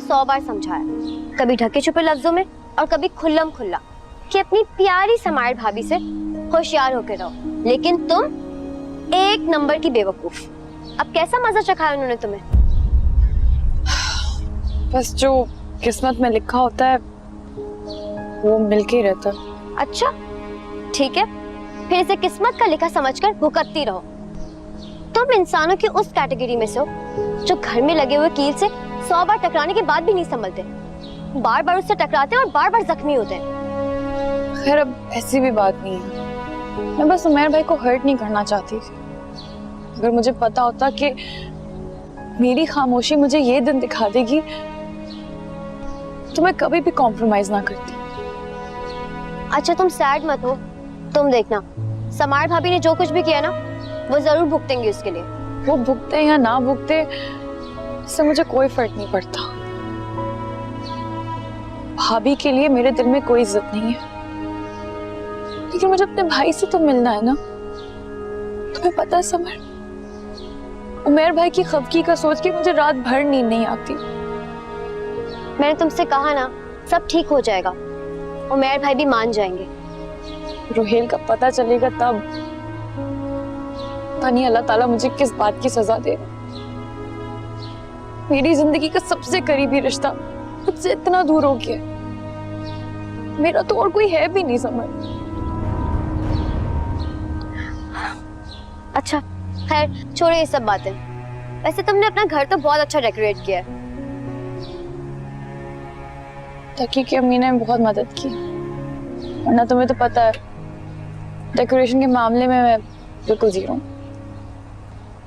100 बार समझाया, कभी ढके छुपे लफ्जों में और कभी खुल्लम खुल्ला, कि अपनी प्यारी समायर भाभी से होशियार होकर रहो, लेकिन तुम एक नंबर की बेवकूफ। अब कैसा मजा चखाया उन्होंने तुम्हें? बस जो किस्मत में लिखा होता है वो मिलके ही रहता है। अच्छा ठीक है, फिर इसे किस्मत का लिखा समझकर भुगतती रहो। तुम इंसानों की उस कैटेगरी में से हो जो घर में लगे हुए कील से 100 बार टकराने के बाद भी नहीं संभलते, बार बार उससे टकराते और बार बार जख्मी होते हैं। खैर अब ऐसी भी बात नहीं है, मैं बस उमैर भाई को हर्ट नहीं करना चाहती थी। अगर मुझे पता होता कि मेरी खामोशी मुझे ये दिन दिखा देगी तो मैं कभी भी कॉम्प्रोमाइज ना करती। अच्छा तुम सैड मत हो, तुम देखना समायर भाभी ने जो कुछ भी किया ना वो जरूर भुगतेंगी उसके लिए। वो भुगते या ना भुगते इससे मुझे कोई फर्क नहीं पड़ता। भाभी के लिए मेरे दिल में कोई इज्जत नहीं है, लेकिन मुझे अपने भाई से तो मिलना है ना। तुम्हें पता है समर, उमैर भाई की खफगी का सोच के मुझे रात भर नींद नहीं आती। मैंने तुमसे कहा ना सब ठीक हो जाएगा, उमैर भाई भी मान जाएंगे। रोहेल का पता चलेगा तब पता नहीं अल्लाह ताला मुझे किस बात की सजा दे। मेरी जिंदगी का सबसे करीबी रिश्ता मुझसे इतना दूर हो गया, मेरा तो और कोई है भी नहीं समझ। अच्छा खैर छोड़ो ये सब बातें। वैसे तुमने अपना घर तो बहुत अच्छा डेकोरेट किया है। तकी की अम्मी ने बहुत मदद की, वरना तुम्हें तो पता है डेकोरेशन के मामले में मैं बिल्कुल जीरो हूं।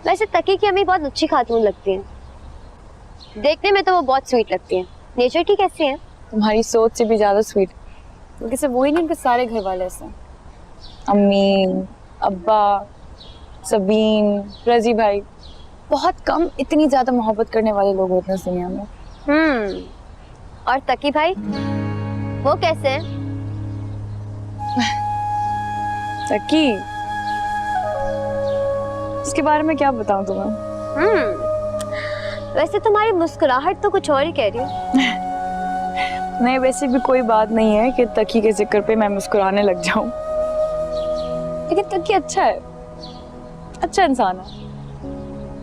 वैसे तकी की अम्मी बहुत अच्छी खातून लगती हैं, देखने में तो वो बहुत स्वीट लगती हैं। नेचर की कैसी है? तुम्हारी सोच से भी ज्यादा स्वीट। क्योंकि सिर्फ वही नहीं, उनके सारे घर वाले ऐसे हैं। अम्मी, अब्बा, सबीन, रजी भाई, बहुत कम इतनी ज्यादा मोहब्बत करने वाले लोग होते हैं इस दुनिया में। और तकी भाई वो कैसे हैं? तकी, इसके बारे में क्या बताऊं तुम्हें? वैसे तुम्हारी मुस्कुराहट तो कुछ और ही कह रही है। नहीं, वैसे भी कोई बात नहीं है कि तकी के जिक्र पे मैं मुस्कुराने लग जाऊं, लेकिन तकी अच्छा है, अच्छा इंसान है।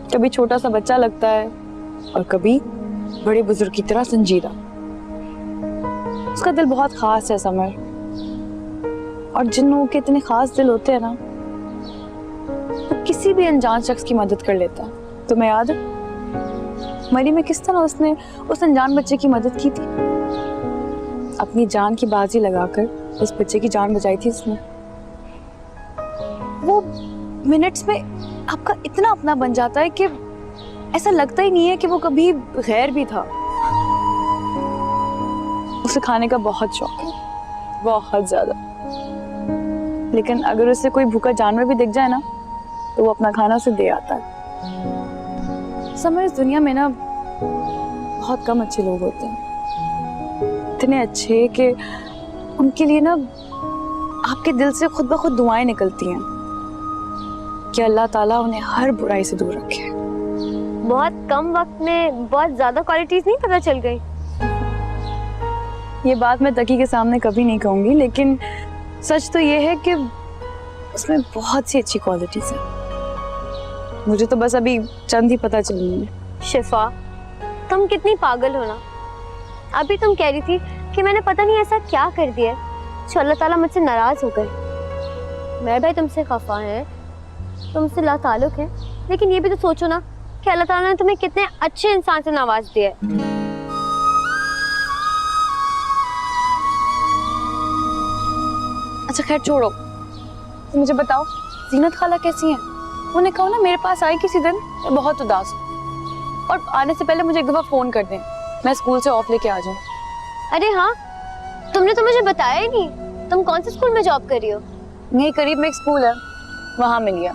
कभी छोटा सा बच्चा लगता है और कभी बड़े बुजुर्ग की तरह संजीदा। उसका दिल बहुत खास है समर, और जिन लोगों के इतने खास दिल होते हैं ना, वो किसी भी अनजान शख्स की मदद कर लेता है। तुम्हें याद है मरी में किस तरह उसने उस अनजान बच्चे की मदद की थी? अपनी जान की बाजी लगाकर उस बच्चे की जान बचाई थी उसने। वो मिनट्स में आपका इतना अपना बन जाता है कि ऐसा लगता ही नहीं है कि वो कभी गैर भी था। उसे खाने का बहुत शौक है, बहुत ज्यादा, लेकिन अगर उसे कोई भूखा जानवर भी दिख जाए ना तो वो अपना खाना उसे दे आता है। समझ, इस दुनिया में ना बहुत कम अच्छे लोग होते हैं, इतने अच्छे कि उनके लिए ना आपके दिल से खुद ब खुद दुआएं निकलती हैं कि अल्लाह ताला उन्हें हर बुराई से दूर रखे। बहुत कम वक्त में बहुत ज्यादा क्वालिटीज नहीं पता चल गई। ये बात मैं तकी के सामने कभी नहीं कहूंगी, लेकिन सच तो ये है कि उसमें बहुत सी अच्छी क्वालिटीज हैं। मुझे तो बस अभी चंद ही पता चली है। शिफा, तुम कितनी पागल हो ना। अभी तुम कह रही थी कि मैंने पता नहीं ऐसा क्या कर दिया जो अल्लाह ताला मुझसे नाराज हो गए। मैं भाई तुमसे खफा है, तुमसे लाताल्लुक है, लेकिन ये भी तो सोचो ना कि अल्लाह ताला ने तुम्हें कितने अच्छे इंसान से नवाज दिया है। अच्छा खैर छोड़ो, तो मुझे बताओ जीनत खाला कैसी हैं? उन्हें कहो ना मेरे पास आई किसी दिन, मैं बहुत उदास हूँ, और आने से पहले मुझे एक दफा फोन कर दें, मैं स्कूल से ऑफ लेके आ जाऊँ। अरे हाँ, तुमने तो मुझे बताया ही नहीं, तुम कौन से स्कूल में जॉब कर रही हो? यहीं करीब में एक स्कूल है, वहाँ मिली है,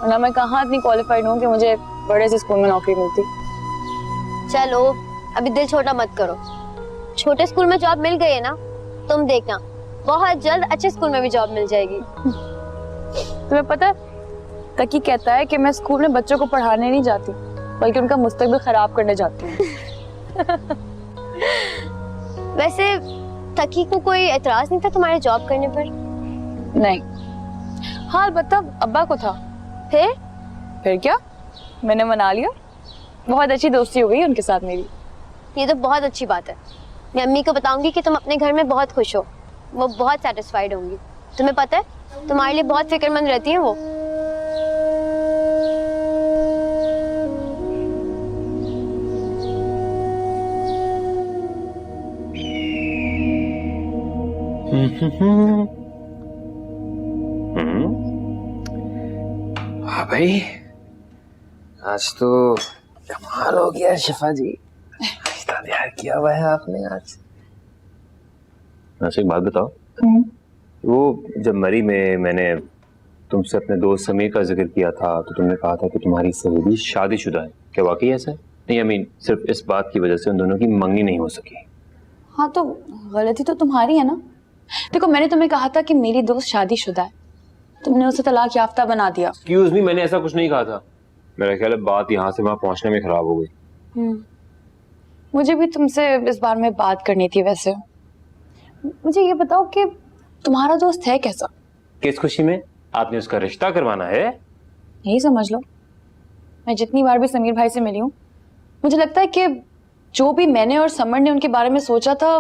वरना मैं कहाँ इतनी क्वालिफाइड हूँ कि मुझे बड़े से स्कूल में नौकरी मिलती। चलो अभी दिल छोटा मत करो, छोटे स्कूल में जॉब मिल गई है ना, तुम देखना बहुत जल्द अच्छे स्कूल में भी जॉब मिल जाएगी। तुम्हें पता है तकी कहता है कि मैं स्कूल में बच्चों को पढ़ाने नहीं जाती, बल्कि उनका मुस्तकबिल खराब करने जाती हूँ। वैसे तकी को कोई एतराज नहीं था तुम्हारे जॉब करने पर? नहीं, हाँ अलबत्ता अब्बा को था। फिर क्या, मैंने मना लिया। बहुत अच्छी दोस्ती हो गई उनके साथ मेरी। ये तो बहुत अच्छी बात है। मैं अम्मी को बताऊंगी कि तुम अपने घर में बहुत खुश हो। वो बहुत सेटिस्फाइड होंगी। तुम्हें पता है तुम्हारे लिए बहुत फिक्रमंद रहती हैं वो। हाँ भाई, आज तो कमाल हो गया शिफा जी। रिश्ता तैयार किया हुआ है आपने आज। वैसे एक बात बताओ, वो जब मरी में मैंने तुमसे अपने दोस्त समीर का जिक्र किया था तो तुमने कहा था कि तुम्हारी सहेली शादीशुदा है। क्या वाकई ऐसा है? नहीं, आई मीन सिर्फ इस बात की वजह से उन दोनों की मंगनी नहीं हो सकी। हाँ तो गलती तो तुम्हारी है ना। देखो मैंने तुम्हें कहा था कि मेरी दोस्त शादीशुदा है, तुमने उसे तलाक याफ्ता बना दिया। एक्सक्यूज मी, मैंने ऐसा कुछ नहीं कहा था। मेरा ख्याल है बात यहाँ से वहां पहुंचने में खराब हो गई। मुझे भी तुमसे इस बारे में बात करनी थी। वैसे मुझे ये बताओ कि तुम्हारा दोस्त है कैसा? किस खुशी में आपने उसका रिश्ता करवाना है? यही समझ लो। मैं जितनी बार भी समीर भाई से मिली हूँ, मुझे लगता है कि जो भी मैंने और समर ने उनके बारे में सोचा था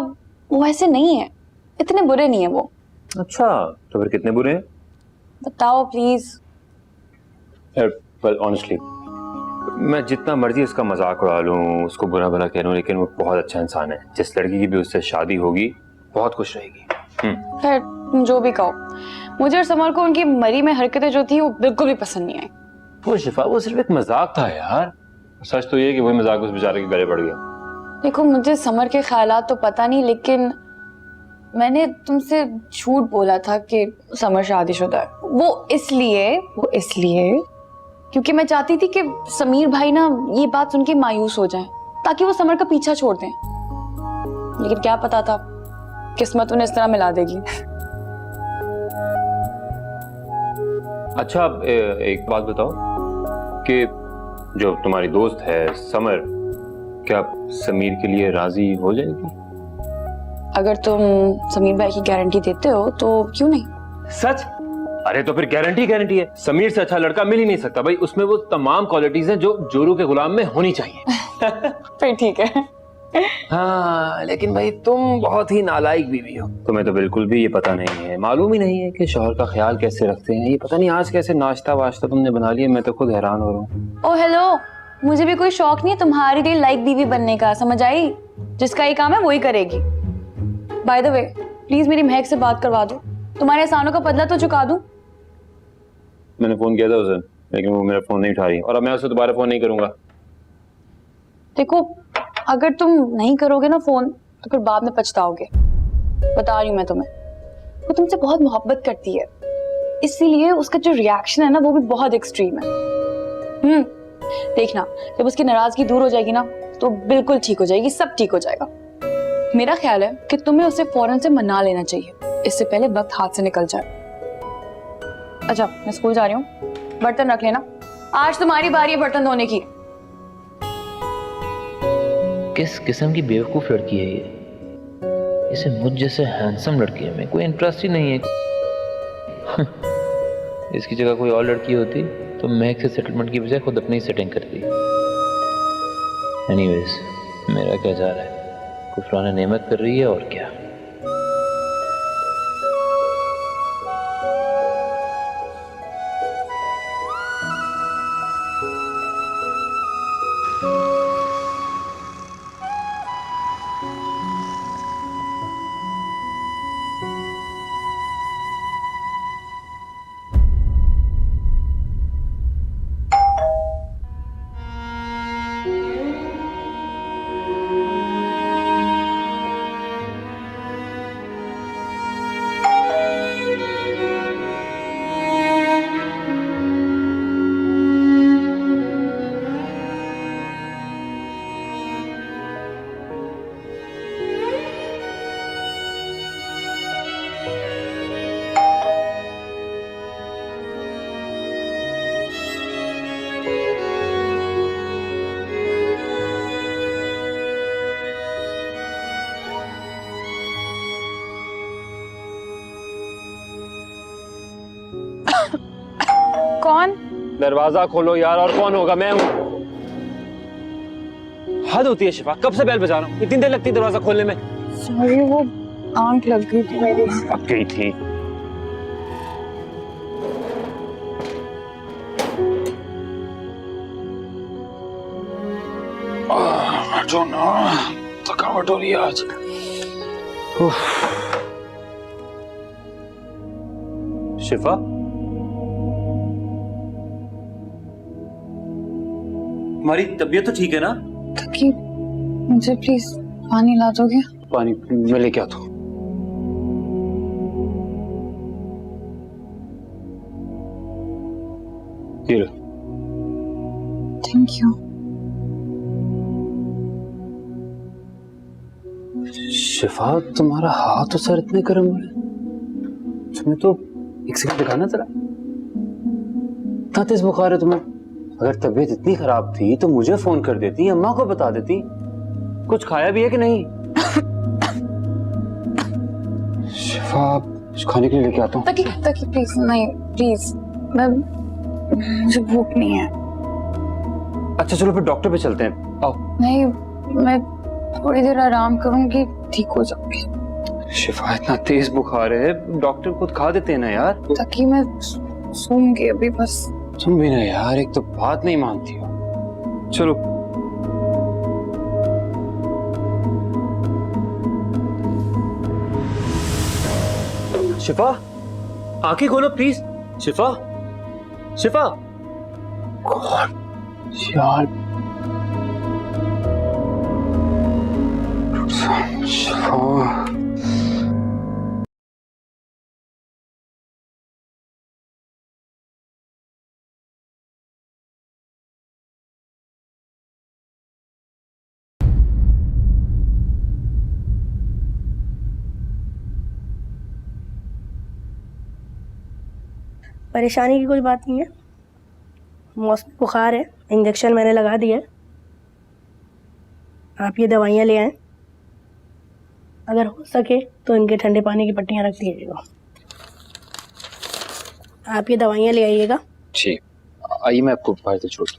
वो ऐसे नहीं है। इतने बुरे नहीं है वो। अच्छा, तो फिर कितने बुरे हैं? बताओ प्लीज। वेल ऑनेस्टली, मैं जितना मर्जी उसका मजाक उड़ा लूं, उसको बुरा भला कह लूं, लेकिन वो बहुत अच्छा इंसान है। जिस लड़की की भी उससे शादी होगी बहुत खुश रहेगी। खैर तुम जो भी कहो, मुझे और समर को उनकी मरी में हरकतें जो थी वो बिल्कुल भी पसंद नहीं आई। वो शिफा, वो सिर्फ एक मजाक था यार। सच तो ये है कि वही मजाक उस बेचारे के गले पड़ गया। देखो मुझे समर के ख्यालात तो पता नहीं, लेकिन मैंने तुमसे झूठ बोला था कि समर शादीशुदा है। वो इसलिए क्योंकि मैं चाहती थी कि समीर भाई ना ये बात सुन के मायूस हो जाएं, ताकि वो समर का पीछा छोड़ दें। लेकिन क्या पता था किस्मत उन्हें इस तरह मिला देगी। अच्छा, एक बात बताओ कि जो तुम्हारी दोस्त है समर, क्या समीर के लिए राजी हो जाएगी? अगर तुम समीर भाई की गारंटी देते हो तो क्यों नहीं। सच? अरे तो फिर गारंटी है। समीर से अच्छा लड़का मिल ही नहीं सकता भाई। उसमें वो तमाम क्वालिटीज हैं जो जोरू के गुलाम में होनी चाहिए। फिर ठीक है। हाँ, लेकिन भाई तुम बहुत ही नालायक बीवी हो। तुम्हें तो बिल्कुल भी ये पता नहीं है, मालूम ही नहीं है कि शौहर का ख्याल कैसे रखते हैं। ये पता नहीं आज कैसे नाश्ता वाश्ता तुमने बना लिया, मैं तो खुद हैरान हो रहा हूँ। ओ हेलो, मुझे भी कोई शौक नहीं है तुम्हारे लिए लाइक बीवी बनने का, समझ आई? जिसका ये काम है वही करेगी। बाय द वे, प्लीज मेरी महक से बात करवा दो, तुम्हारे एहसानों का बदला तो चुका दूं। मैंने फोन किया था उसे, लेकिन वो मेरा फोन नहीं उठा रही, और अब मैं उसे दोबारा फोन नहीं करूंगा। देखो अगर तुम नहीं करोगे ना फोन तो फिर बाद में पछताओगे। बता रही हूँ मैं तुम्हें, वो तुमसे बहुत मोहब्बत करती है, इसीलिए उसका जो रिएक्शन है ना वो भी बहुत एक्सट्रीम है। देखना जब उसकी नाराजगी दूर हो जाएगी ना तो बिल्कुल ठीक हो जाएगी, सब ठीक हो जाएगा। मेरा ख्याल है कि तुम्हें उसे फौरन से मना लेना चाहिए, इससे पहले वक्त हाथ से निकल जाए। अच्छा मैं स्कूल जा रही हूँ, बर्तन रख लेना, आज तुम्हारी बारी है बर्तन धोने की। किस किस्म की बेवकूफ लड़की है ये? इसे मुझ जैसे हैंडसम लड़की में कोई इंटरेस्ट ही नहीं है। इसकी जगह कोई और लड़की होती तो महक से सेटलमेंट की बजाय खुद अपनी सेटिंग करती। एनीवेज, मेरा क्या जा रहा है, कुफरान नेमत कर रही है और क्या। कौन? दरवाजा खोलो यार, और कौन होगा? मैं हूँ। हद होती है शिफा, कब से बेल बजा रहा हूँ, इतनी देर लगती है दरवाजा खोलने में। सॉरी, वो आंख लग गई थी मेरी। अब गई थी। थकावट हो रही है आज। शिफा, तुम्हारी तबीयत तो ठीक है ना? तकी, मुझे प्लीज पानी ला दोगे? पानी मैं लेके आता हूँ। ये लो। Thank you. शिफा, तुम्हारा हाथ और सर इतने गर्म हो रहे हैं। तुम्हें तो एक सेकंड दिखाना जरा, इतना तेज बुखार है तुम्हें। अगर तबीयत इतनी खराब थी तो मुझे फोन कर देती, अम्मा को बता देती। कुछ खाया भी है कि नहीं? शिफा, कुछ खाने के लिए लेके आता हूँ। तकी तकी प्लीज, नहीं प्लीज, मुझे भूख नहीं है। अच्छा चलो फिर डॉक्टर पे चलते हैं, आओ। नहीं, मैं थोड़ी देर आराम करूंगी, ठीक हो जाऊंगी। शिफा, इतना तेज बुखार है, डॉक्टर खुद खा देते हैं ना यार। ताकि मैं सूंगी अभी बस। तुम भी ना यार, एक तो बात नहीं मानती हो। चलो। शिफा, आंखें खोलो प्लीज। शिफा, शिफा। कौन यार? शिफा, परेशानी की कोई बात नहीं है, मौसमी बुखार है, इंजेक्शन मैंने लगा दिया है। आप ये दवाइयाँ ले आएं, अगर हो सके तो इनके ठंडे पानी की पट्टियाँ रख दीजिएगा। आप ये दवाइयाँ ले आइएगा। जी आइए, मैं आपको बाहर से छोड़।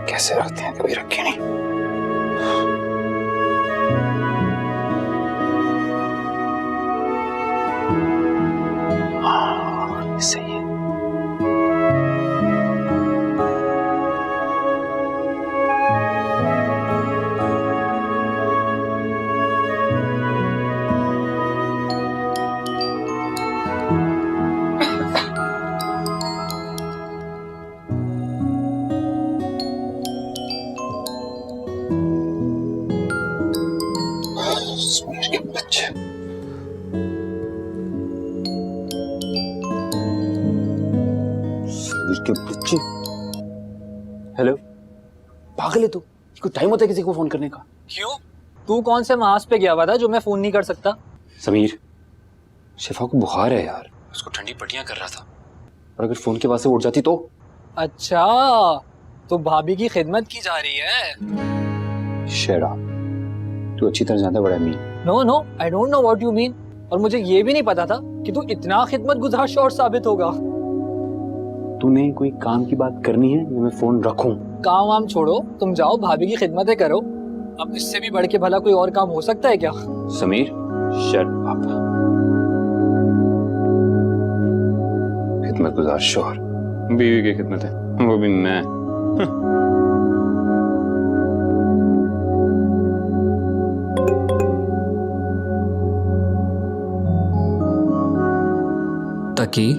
कैसे रखते हैं, कभी रखे नहीं। सही है। समीर के बच्चे। समीर के बच्चे। हेलो, पागल है तू? कोई टाइम होता है किसी को फोन करने का? क्यों? तू कौन से मास पे गया हुआ था जो मैं फोन नहीं कर सकता? समीर, शिफा को बुखार है यार, उसको ठंडी पट्टियां कर रहा था, और अगर फोन के पास से उठ जाती तो? अच्छा, तो भाभी की खिदमत की जा रही है? शेरा, तू अच्छी तरह जानता बड़ा mean. No no, I don't know what you mean. और मुझे ये भी नहीं पता था कि तू इतना खिदमत गुजार शौर साबित होगा। तूने कोई काम की बात करनी है या मैं फोन रखूं? काम वाम छोड़ो, तुम जाओ भाभी की खिदमतें करो। अब इससे भी बढ़ के भला कोई और काम हो सकता है क्या? Sameer, shut up. खिदमत गुजार शौहर, बीवी की खिदमत है, वो भी मैं। तकी,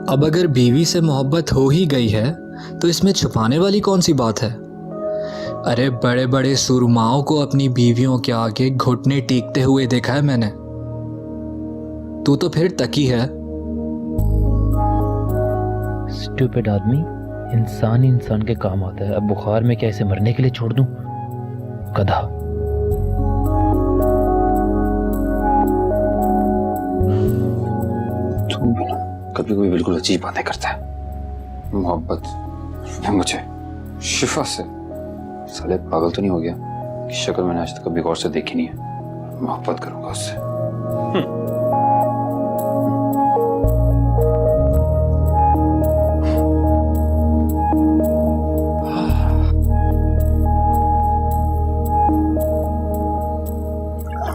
अब अगर बीवी से मोहब्बत हो ही गई है तो इसमें छुपाने वाली कौन सी बात है। अरे बड़े बड़े सुरमाओं को अपनी बीवियों के आगे घुटने टेकते हुए देखा है मैंने। तू तो फिर तकी है। स्टूपिड आदमी, इंसान ही इंसान के काम आता है। अब बुखार में क्या इसे मरने के लिए छोड़ दूं? गधा। तुम भी ना कभी कभी बिल्कुल अजीब बातें करता है। मोहब्बत है मुझे शिफा से। साले पागल तो नहीं हो गया कि शक्ल मैंने आज तक कभी गौर से देखी नहीं है। मोहब्बत करूंगा उससे।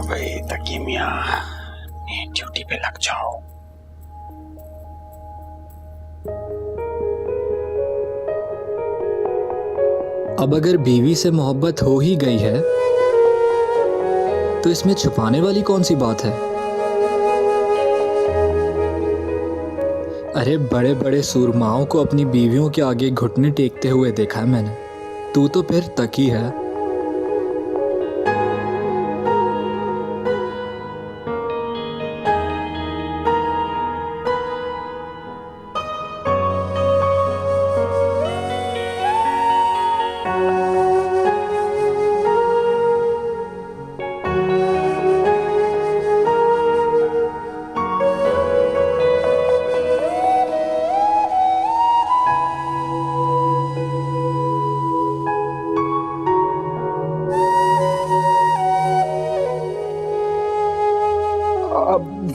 भाई तकी मियां, ड्यूटी पे लग जाओ। अब अगर बीवी से मोहब्बत हो ही गई है तो इसमें छुपाने वाली कौन सी बात है। अरे बड़े बड़े सुरमाओं को अपनी बीवियों के आगे घुटने टेकते हुए देखा है मैंने। तू तो फिर तकी है।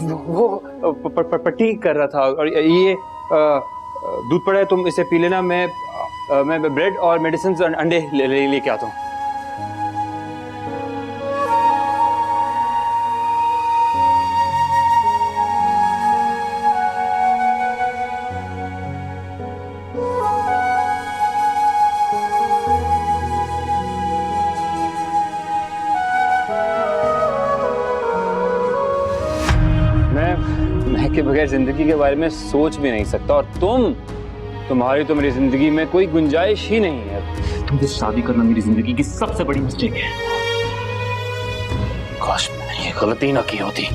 वो पट्टी कर रहा था और ये दूध पड़ा है, तुम इसे पी लेना। मैं ब्रेड और मेडिसिन अंडे लेके आता हूँ। मैं के बगैर जिंदगी के बारे में सोच भी नहीं सकता, और तुम्हारी तो मेरी जिंदगी में कोई गुंजाइश ही नहीं है। तुमसे शादी करना मेरी जिंदगी की सबसे बड़ी मिस्टेक है। काश मैंने ये गलती ना की होती।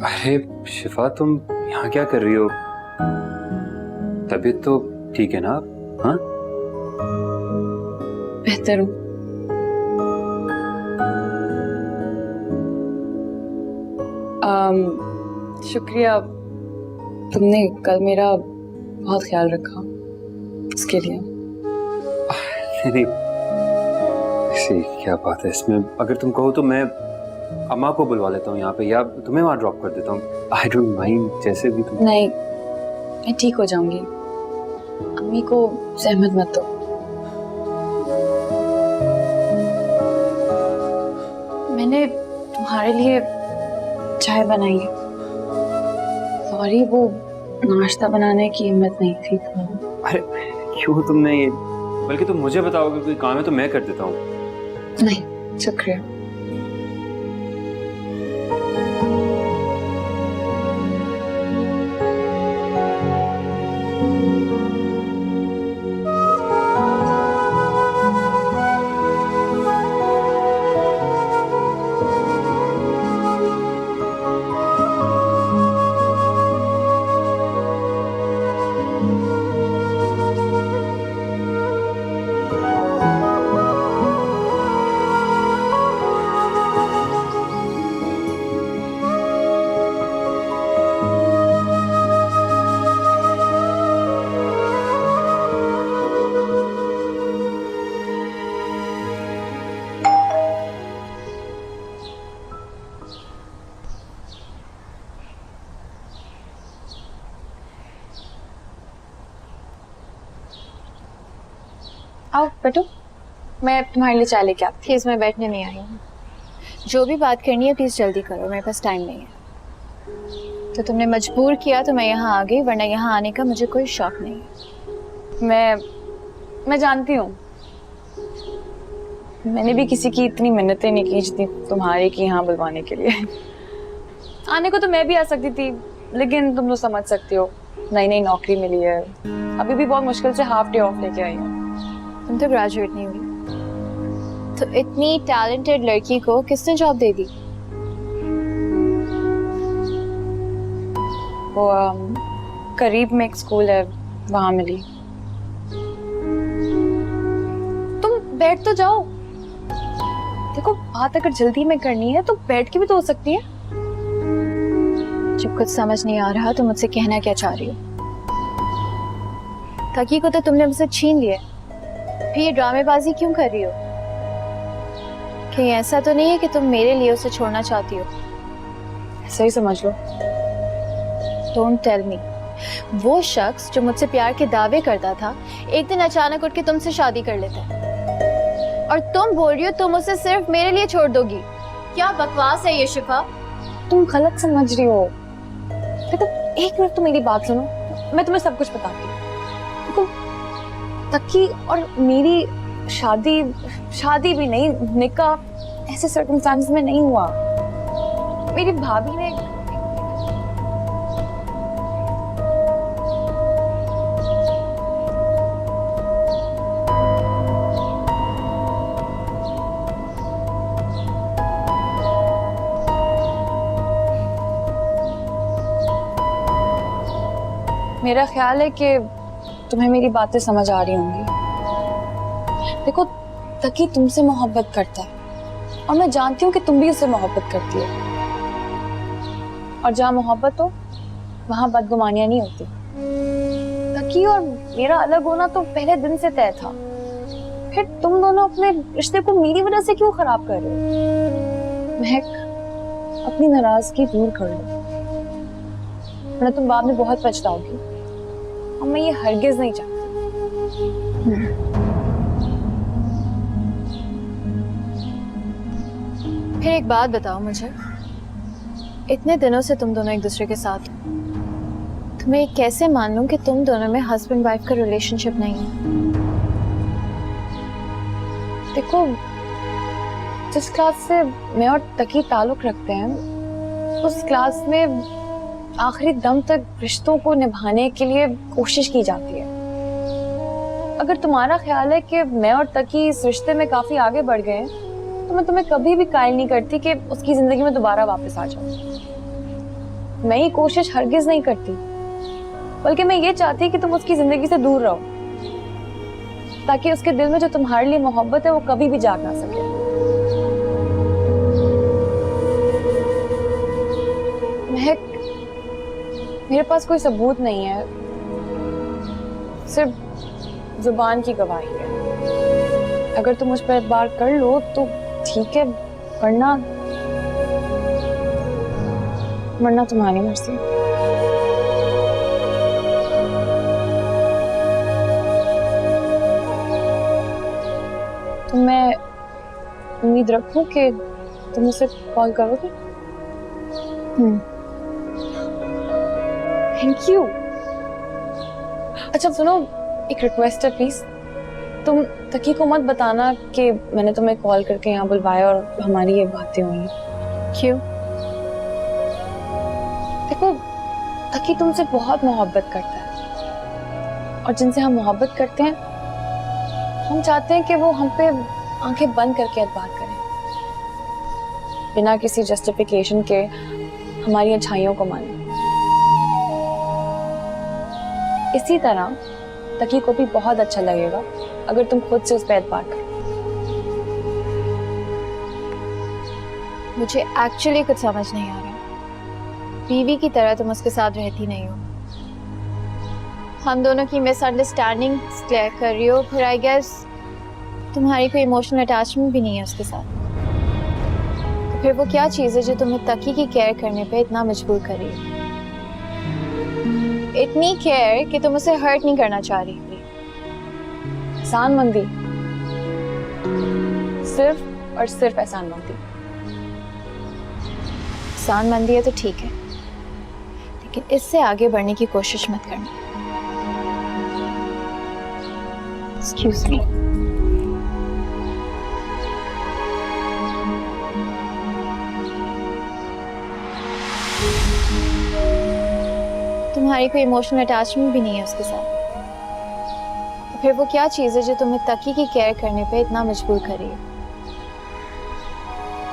अरे शिफा, तुम यहाँ क्या कर रही हो? तबीयत तो ठीक है ना? हाँ, बेहतर हूँ। शुक्रिया, तुमने कल मेरा बहुत ख्याल रखा, उसके लिए। नहीं, ऐसी क्या बात है इसमें? अगर तुम कहो तो मैं अम्मा को बुलवा लेता हूँ यहाँ पे, या तुम्हें वहाँ ड्रॉप कर देता हूँ। आई डोंट माइंड, जैसे भी तुम। नहीं, मैं ठीक हो जाऊंगी। अम्मी को सहमत मत दो। मैंने तुम्हारे लिए चाय बनाई है। सॉरी, वो नाश्ता बनाने की हिम्मत नहीं थी। अरे क्यों तुमने ये, बल्कि तुम मुझे बताओगे कोई काम है तो मैं कर देता हूँ। नहीं, शुक्रिया। आओ बैठो, मैं तुम्हारे लिए चाय लेके आती प्लीज मैं बैठने नहीं आई हूँ। जो भी बात करनी है प्लीज जल्दी करो, मेरे पास टाइम नहीं है। तो तुमने मजबूर किया तो मैं यहाँ आ गई, वरना यहाँ आने का मुझे कोई शौक नहीं है। हूँ। मैं जानती हूँ, मैंने भी किसी की इतनी मिन्नतें नहीं की जितनी तुम्हारे की यहाँ बुलवाने के लिए। आने को तो मैं भी आ सकती थी, लेकिन तुम तो समझ सकती हो, नई नई नौकरी मिली है, अभी भी बहुत मुश्किल से हाफ डे ऑफ लेके आई हूँ। तुम तो ग्रेजुएट नहीं हुई, तो इतनी टैलेंटेड लड़की को किसने जॉब दे दी? वो करीब में एक स्कूल है, वहां मिली। तुम बैठ तो जाओ, देखो बात अगर जल्दी में करनी है तो बैठ के भी तो हो सकती है। जब कुछ समझ नहीं आ रहा तो मुझसे कहना क्या चाह रही हो? तकी को तो तुमने मुझसे छीन लिया, फिर ये ड्रामेबाजी क्यों कर रही हो? कहीं ऐसा तो नहीं है कि तुम मेरे लिए उसे छोड़ना चाहती हो? ऐसा ही समझ लो। Don't tell me. वो शख्स जो मुझसे प्यार के दावे करता था, एक दिन अचानक उठ के तुमसे शादी कर लेता है, और तुम बोल रही हो तुम उसे सिर्फ मेरे लिए छोड़ दोगी। क्या बकवास है ये शिफा? तुम गलत समझ रही हो। देखो एक मिनट तो मेरी बात सुनो, मैं तुम्हें सब कुछ बताती हूँ। देखो तकी और मेरी शादी भी नहीं, निकाह ऐसे सर्कमस्टांसेस में नहीं हुआ। मेरी भाभी ने मेरा ख्याल है कि तुम्हें मेरी बातें समझ आ रही होंगी। देखो तकी तुमसे मोहब्बत करता है, और मैं जानती हूँ कि तुम भी उससे मोहब्बत करती हो, और जहाँ मोहब्बत हो वहाँ बदगुमानियां नहीं होती। तकी और मेरा अलग होना तो पहले दिन से तय था, फिर तुम दोनों अपने रिश्ते को मेरी वजह से क्यों खराब कर रहे हो? महक, अपनी नाराजगी दूर कर लो, वरना तुम बाद में बहुत पछताओगी, और मैं ये हरगिज नहीं चाहती। फिर एक बात बताओ मुझे, इतने दिनों से तुम दोनों एक दूसरे के साथ हो, तो मैं कैसे मान लूं कि तुम दोनों में हस्बैंड वाइफ का रिलेशनशिप नहीं है? देखो जिस क्लास से मैं और तकी ताल्लुक रखते हैं, उस क्लास में आखिरी दम तक रिश्तों को निभाने के लिए कोशिश की जाती है। अगर तुम्हारा ख्याल है कि मैं और तकी इस रिश्ते में काफी आगे बढ़ गए हैं, तो मैं तुम्हें कभी भी कायल नहीं करती कि उसकी जिंदगी में दोबारा वापस आ जाओ। मैं ये कोशिश हरगिज नहीं करती, बल्कि मैं ये चाहती कि तुम उसकी जिंदगी से दूर रहो, ताकि उसके दिल में जो तुम्हारे लिए मोहब्बत है वो कभी भी जाग ना सके। महक, मेरे पास कोई सबूत नहीं है, सिर्फ जुबान की गवाही है। अगर तुम मुझ पर एतबार कर लो तो ठीक है, वरना तुम्हारी मर्जी। तो मैं उम्मीद रखूं कि तुम मुझसे कॉल करोगे। Thank you. अच्छा सुनो, एक रिक्वेस्ट है प्लीज, तुम तकी को मत बताना कि मैंने तुम्हें कॉल करके यहाँ बुलवाया और हमारी ये बातें हुई। क्यों? देखो तकी तुमसे बहुत मोहब्बत करता है, और जिनसे हम मोहब्बत करते हैं हम चाहते हैं कि वो हम पे आंखें बंद करके एतबार करें, बिना किसी जस्टिफिकेशन के हमारी अच्छाइयों को माने। इसी तरह तकी को भी बहुत अच्छा लगेगा अगर तुम खुद से उस पर एतबार करो। मुझे एक्चुअली कुछ समझ नहीं आ रहा। बीवी की तरह तुम उसके साथ रहती नहीं हो, हम दोनों की मिसअंडरस्टैंडिंग क्लियर कर रही हो, फिर आई गेस तुम्हारी कोई इमोशनल अटैचमेंट भी नहीं है उसके साथ। तो फिर वो क्या चीज़ है जो तुम्हें तकी की केयर करने पे इतना मजबूर कर रही है? इतनी केयर कि तुम उसे हर्ट नहीं करना चाह रही थी। एहसानमंदी, सिर्फ और सिर्फ एहसानमंदी। एहसानमंदी है तो ठीक है, लेकिन इससे आगे बढ़ने की कोशिश मत करना। Excuse me. तुम्हारी कोई इमोशनल अटैचमेंट भी नहीं है उसके साथ, तो फिर वो क्या चीज़ है जो तुम्हें तकी की केयर करने पे इतना मजबूर कर रही है?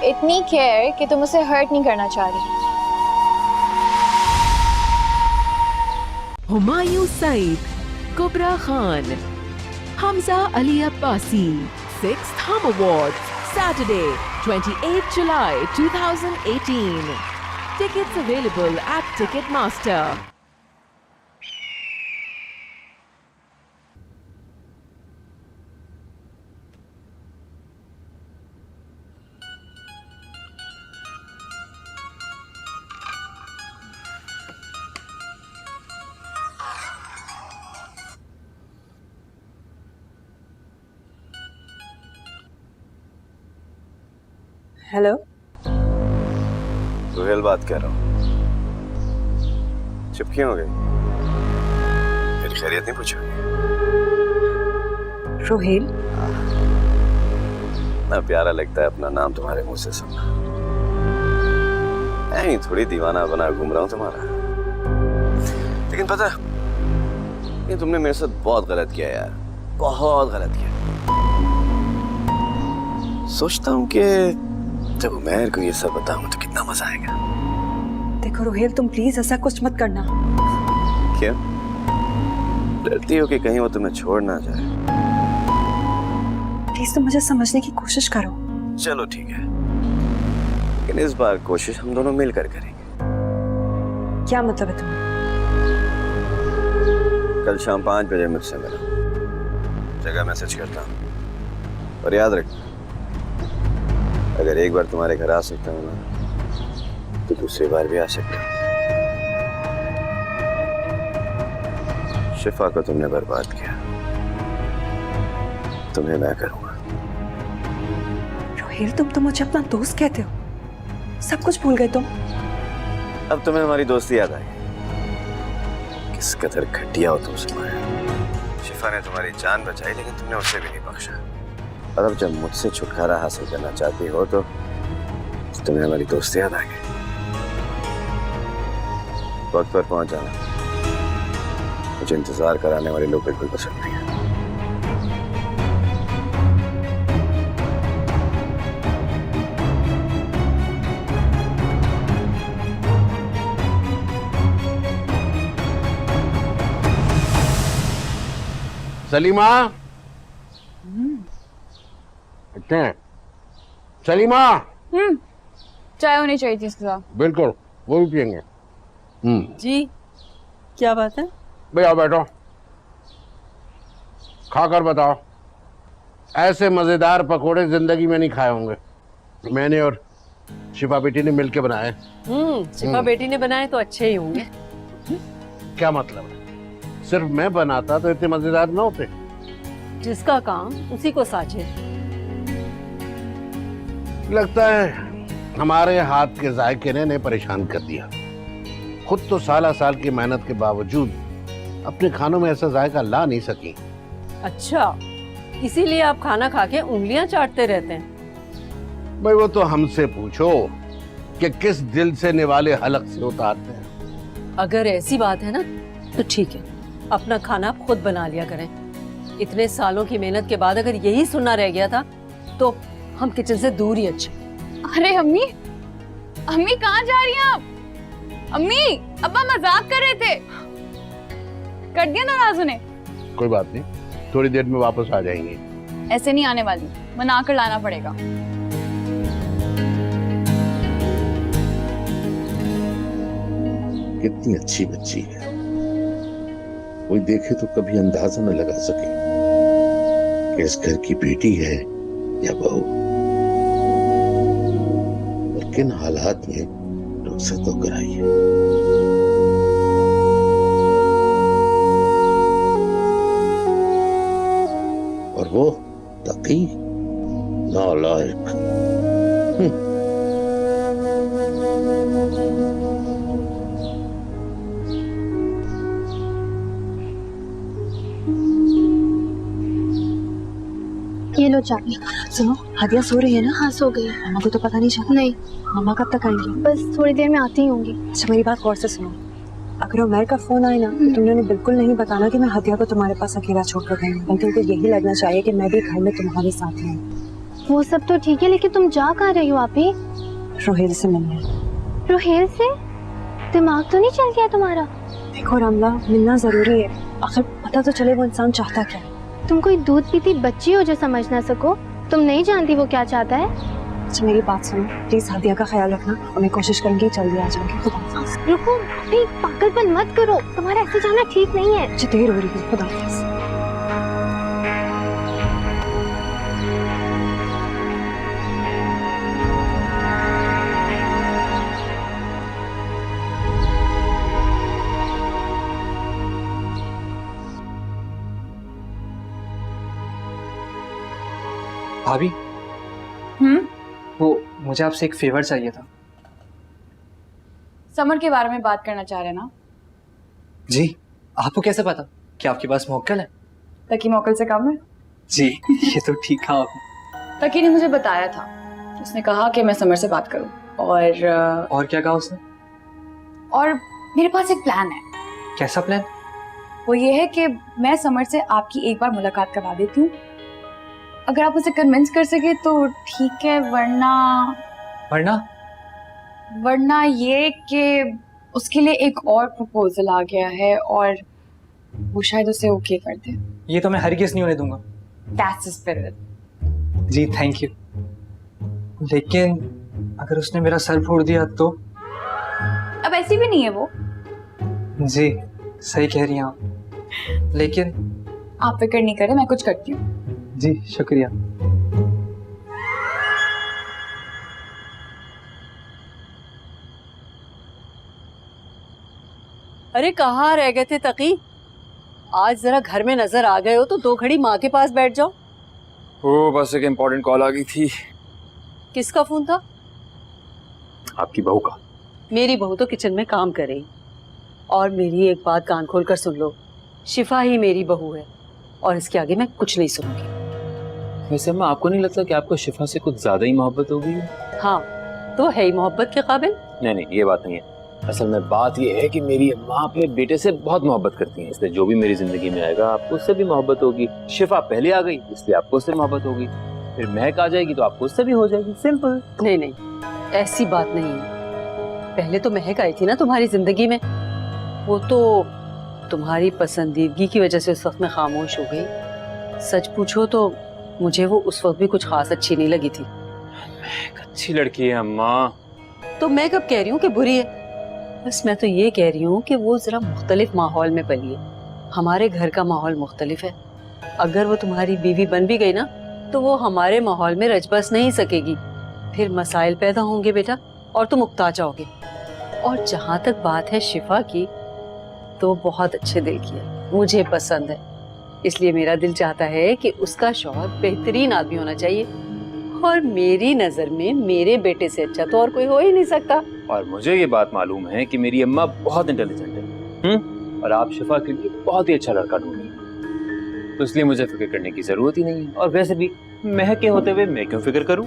इतनी केयर कि तुम उसे हर्ट नहीं करना चाह रही। Humayun Saeed, Kubra Khan, Hamza Ali Abbasi, 6th Hum Awards, Saturday, 28 July 2018. Tickets available at Ticketmaster. Hello, Suhel बात कर रहा हूँ। चुप क्यों हो गई? मेरी खैरियत नहीं पूछोगी? रोहेल। ना प्यारा लगता है अपना नाम तुम्हारे मुंह से सुनना। मैं ही थोड़ी दीवाना बना घूम रहा हूँ तुम्हारा। लेकिन पता, ये तुमने मेरे साथ बहुत गलत किया यार, बहुत गलत किया। सोचता हूँ कि जब उमैर को ये सब बताऊं तो कितना मजा आएगा। देखो रोहेल, तुम प्लीज ऐसा कुछ मत करना। क्यों? डरती हो कि कहीं वो तुम्हें छोड़ ना जाए? प्लीज तुम मुझे समझने की कोशिश करो। चलो ठीक है, लेकिन इस बार कोशिश हम दोनों मिलकर करेंगे। क्या मतलब है तुम्हें? कल शाम 5 बजे मुझसे मिलो, जगह मैसेज करता हूँ। और याद रखना, अगर एक बार तुम्हारे घर आ सकता हूँ ना, तो दूसरी बार भी आ सकता हूँ। शिफा को तुमने बर्बाद किया, तुम्हें मैं करूंगा। रोहेल, तुम तो मुझे अपना दोस्त कहते हो, सब कुछ भूल गए तुम। अब तुम्हें हमारी दोस्ती याद आई? किस कदर घटिया हो तुम सुमाया। शिफा ने तुम्हारी जान बचाई, लेकिन तुमने उसे भी नहीं बख्शा। और अब जब मुझसे छुटकारा हासिल करना चाहती हो तो तुम्हें हमारी दोस्ती याद आ गई। वक्त पर पहुंच जाना, मुझे इंतजार कराने वाले लोग बिल्कुल पसंद नहीं है। सलीमा, इतने हैं। सलीमा। चाय होनी चाहिए थी इसके साथ। बिल्कुल, वो भी पियेंगे। जी, क्या बात है? भैया बैठो, खाकर बताओ। ऐसे मजेदार पकोड़े जिंदगी में नहीं खाए होंगे। मैंने और शिफा बेटी ने मिलके बनाए। शिफा बेटी ने बनाए तो अच्छे ही होंगे। क्या मतलब है? सिर्फ मैं बनाता तो इतने मजेदार ना होते। जिसका काम उसी को साझे। लगता है हमारे हाथ के जायके ने परेशान कर दिया। खुद तो साला साल की मेहनत के बावजूद अपने खानों में ऐसा जायका ला नहीं सकी। अच्छा, इसीलिए आप खाना खा के उंगलियां चाटते रहते हैं? भाई वो तो हमसे पूछो कि किस दिल से निवाले हलक से उतारते हैं। अगर ऐसी बात है ना तो ठीक है, अपना खाना आप खुद बना लिया करें। इतने सालों की मेहनत के बाद अगर यही सुनना रह गया था तो हम किचन से दूर ही अच्छे। अरे अम्मी, अम्मी कहाँ जा रही हैं आप? अम्मी, अब्बा मजाक कर रहे थे। कर दिया नाराज उन्हें? कोई बात नहीं, थोड़ी देर में वापस आ जाएंगे। ऐसे नहीं आने वाली, मना कर लाना पड़ेगा। कितनी अच्छी बच्ची है, कोई देखे तो कभी अंदाजा न लगा सके कि इस घर की बेटी है या बहू, और किन हालात में रुखसत होकर आई है। और वो तकी नालायक। ये लो चाबी। सुनो, हदिया सो रही है ना? हाँ सो गई। मामा को तो पता नहीं चला? नहीं। मामा कब तक आएंगी? बस थोड़ी देर में आती ही होंगी। अच्छा मेरी बात गौर से सुनो, अगर उमर का फोन आए ना तो तुमने उन्हें बिल्कुल नहीं बताना कि मैं हदिया को तुम्हारे पास अकेला छोड़ कर गई हूँ, बल्कि उनको यही लगना चाहिए कि मैं भी घर में तुम्हारे साथ ही हूँ। वो सब तो ठीक है, लेकिन तुम जा कहाँ रही हो अभी? रोहेल से मिलने। रोहेल से? दिमाग तो नहीं चल गया तुम्हारा? देखो रमला, मिलना जरूरी है, आखिर पता तो चले वो इंसान चाहता क्या है। तुम कोई दूध पीती बच्ची हो जो समझ ना सको? तुम नहीं जानती वो क्या चाहता है? अच्छा मेरी बात सुनो, प्लीज हदिया का ख्याल रखना और मैं कोशिश करूंगी जल्दी आ जाऊंगी। खुदा हाफिज। रुको, अभी पागलपन मत करो, तुम्हारा ऐसे जाना ठीक नहीं है। मुझे देर हो रही है। खुदा हाफिज। भाभी, वो मुझे आपसे एक फेवर चाहिए था। समर के बारे में बात करना चाह रहे ना? जी, आपको कैसे पता कि आपके पास मोक्कल है? तकी मोकल से कम है? जी, ये तो ठीक कहा आपने। तकी ने मुझे बताया था, उसने कहा कि मैं समर से बात करूं और क्या कहा उसने? और मेरे पास एक प्लान है। कैसा प्लान? वो ये है कि मैं समर से आपकी एक बार मुलाकात करवा देती हूँ, अगर आप उसे कन्विंस कर सके तो ठीक है, वरना ये कि उसके लिए एक और प्रपोजल आ गया है और वो शायद उसे ओके कर दे। ये तो मैं हरगिज़ नहीं होने दूंगा। That's the spirit. जी थैंक यू, लेकिन अगर उसने मेरा सर फोड़ दिया तो? अब ऐसी भी नहीं है वो। जी सही कह रही हैं आप, लेकिन आप फिक्र नहीं करें, मैं कुछ करती हूँ। जी शुक्रिया। अरे कहाँ रह गए थे तकी? आज जरा घर में नजर आ गए हो तो 2 घड़ी माँ के पास बैठ जाओ। ओ बस एक इम्पोर्टेंट कॉल आ गई थी। किसका फोन था? आपकी बहू का। मेरी बहू तो किचन में काम कर रही। और मेरी एक बात कान खोल कर सुन लो, शिफा ही मेरी बहू है और इसके आगे मैं कुछ नहीं सुनूंगी। वैसे अम्मा, आपको नहीं लगता कि आपको शिफा से कुछ ज्यादा ही मोहब्बत हो गई है? हाँ तो है ही मोहब्बत के काबिल। नहीं, ये बात नहीं है। असल में बात ये है कि मेरी अम्मा अपने बेटे से बहुत मोहब्बत करती हैं, इसलिए जो भी मेरी जिंदगी में आएगा आपको उससे भी मोहब्बत होगी। शिफा पहले आ गई इसलिए आपको उससे मोहब्बत होगी, फिर महक आ जाएगी तो आपको उससे भी हो जाएगी। सिंपल। नहीं, ऐसी बात नहीं है। पहले तो महक आई थी ना तुम्हारी जिंदगी में, वो तो तुम्हारी पसंदीदगी की वजह से उस वक्त में खामोश हो गई। सच पूछो तो मुझे वो उस वक्त भी कुछ खास अच्छी नहीं लगी थी। महक अच्छी लड़की है अम्मा। तो मैं कब कह रही हूँ कि बुरी है? बस मैं तो ये कह रही हूँ कि वो जरा मुख्तलिफ माहौल में पली है। हमारे घर का माहौल मुख्तलिफ है। अगर वो तुम्हारी बीवी बन भी गई ना तो वो हमारे माहौल में रच बस नहीं सकेगी, फिर मसाइल पैदा होंगे बेटा और तुम उकता जाओगे। और जहाँ तक बात है शिफा की, तो बहुत अच्छे दिल की है, मुझे पसंद है। इसलिए मेरा दिल चाहता है कि उसका शौहर बेहतरीन आदमी होना चाहिए, और मेरी नजर में मेरे बेटे से अच्छा तो और कोई हो ही नहीं सकता। और मुझे ये बात मालूम है कि मेरी अम्मा बहुत इंटेलिजेंट है, और आप शिफा के लिए बहुत ही अच्छा लड़का ढूंढेंगे, तो इसलिए मुझे फिक्र करने की जरूरत ही नहीं है। और वैसे भी महक के होते हुए मैं क्यों फिक्र करूं?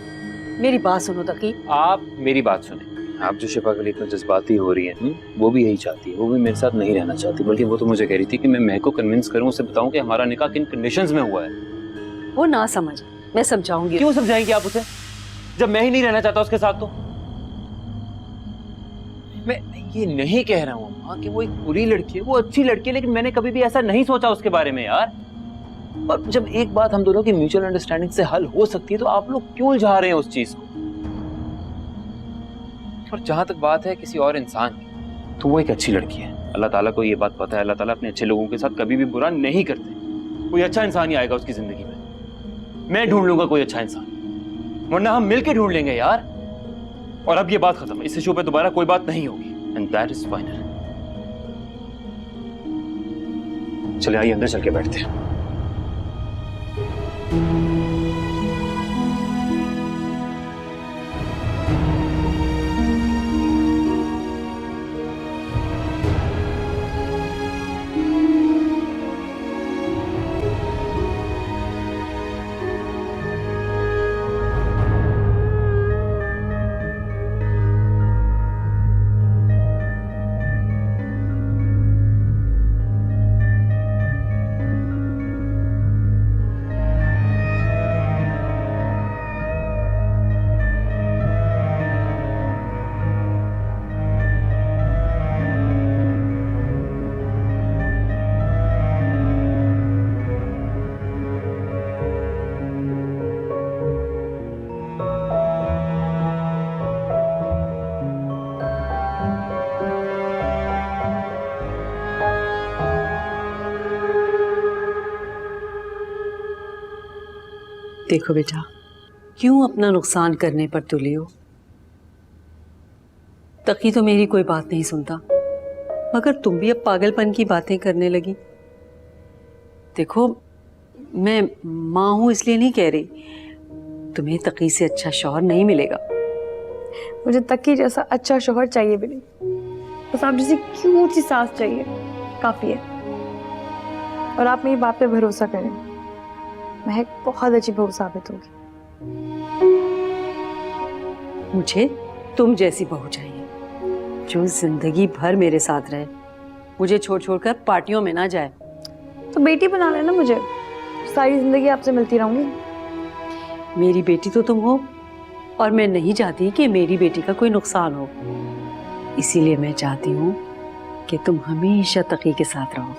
मेरी बात सुनो तकी। आप मेरी बात सुने। आप जो शिफा के लिए इतना जज्बाती हो रही हैं, वो भी यही चाहती है। वो भी मेरे साथ नहीं रहना चाहती, बल्कि वो तो मुझे कह रही थी कि मैं महक को कन्विंस करूं, उसे बताऊं कि हमारा निकाह किन कंडीशंस में हुआ है। वो ना समझ, मैं समझाऊंगी। क्यों समझाएंगे आप उसे, जब मैं ही नहीं रहना चाहता उसके साथ? तो मैं ये नहीं कह रहा हूँ अम्मा कि वो एक बुरी लड़की है, वो अच्छी लड़की है, लेकिन मैंने कभी भी ऐसा नहीं सोचा उसके बारे में यार। और जब एक बात हम दोनों की म्यूचुअल अंडरस्टैंडिंग से हल हो सकती है तो आप लोग क्यों उलझा रहे हैं उस चीज को? और जहां तक बात है किसी और इंसान की, तो वो एक अच्छी लड़की है। अल्लाह ताला को ये बात पता है, अल्लाह ताला अपने अच्छे लोगों के साथ कभी भी बुरा नहीं करते। कोई अच्छा इंसान ही आएगा उसकी जिंदगी में। मैं ढूंढ लूंगा कोई अच्छा इंसान, वरना हम मिलके ढूंढ लेंगे यार। और अब ये बात खत्म, इस इशू पे दोबारा कोई बात नहीं होगी, एंड दैट इज फाइनल। चले आइए अंदर चल के बैठते हैं। देखो बेटा, क्यों अपना नुकसान करने पर तुले हो? तकी तो मेरी कोई बात नहीं सुनता, मगर तुम भी अब पागलपन की बातें करने लगी। देखो, मैं माँ हूं इसलिए नहीं कह रही, तुम्हें तकी से अच्छा शौहर नहीं मिलेगा। मुझे तकी जैसा अच्छा शौहर चाहिए भी नहीं, बस आप जैसी क्यूट सी सास चाहिए, काफी है। और आप मेरी बात पे भरोसा करें, महक बहुत अच्छी बहू साबित होगी। मुझे तुम जैसी बहू चाहिए, जो जिंदगी भर मेरे साथ रहे, मुझे छोड़ छोड़कर पार्टियों में ना जाए। तो बेटी बना लेना मुझे, सारी जिंदगी आपसे मिलती रहूंगी। मेरी बेटी तो तुम हो, और मैं नहीं चाहती कि मेरी बेटी का कोई नुकसान हो। इसीलिए मैं चाहती हूँ कि तुम हमेशा तकी के साथ रहो।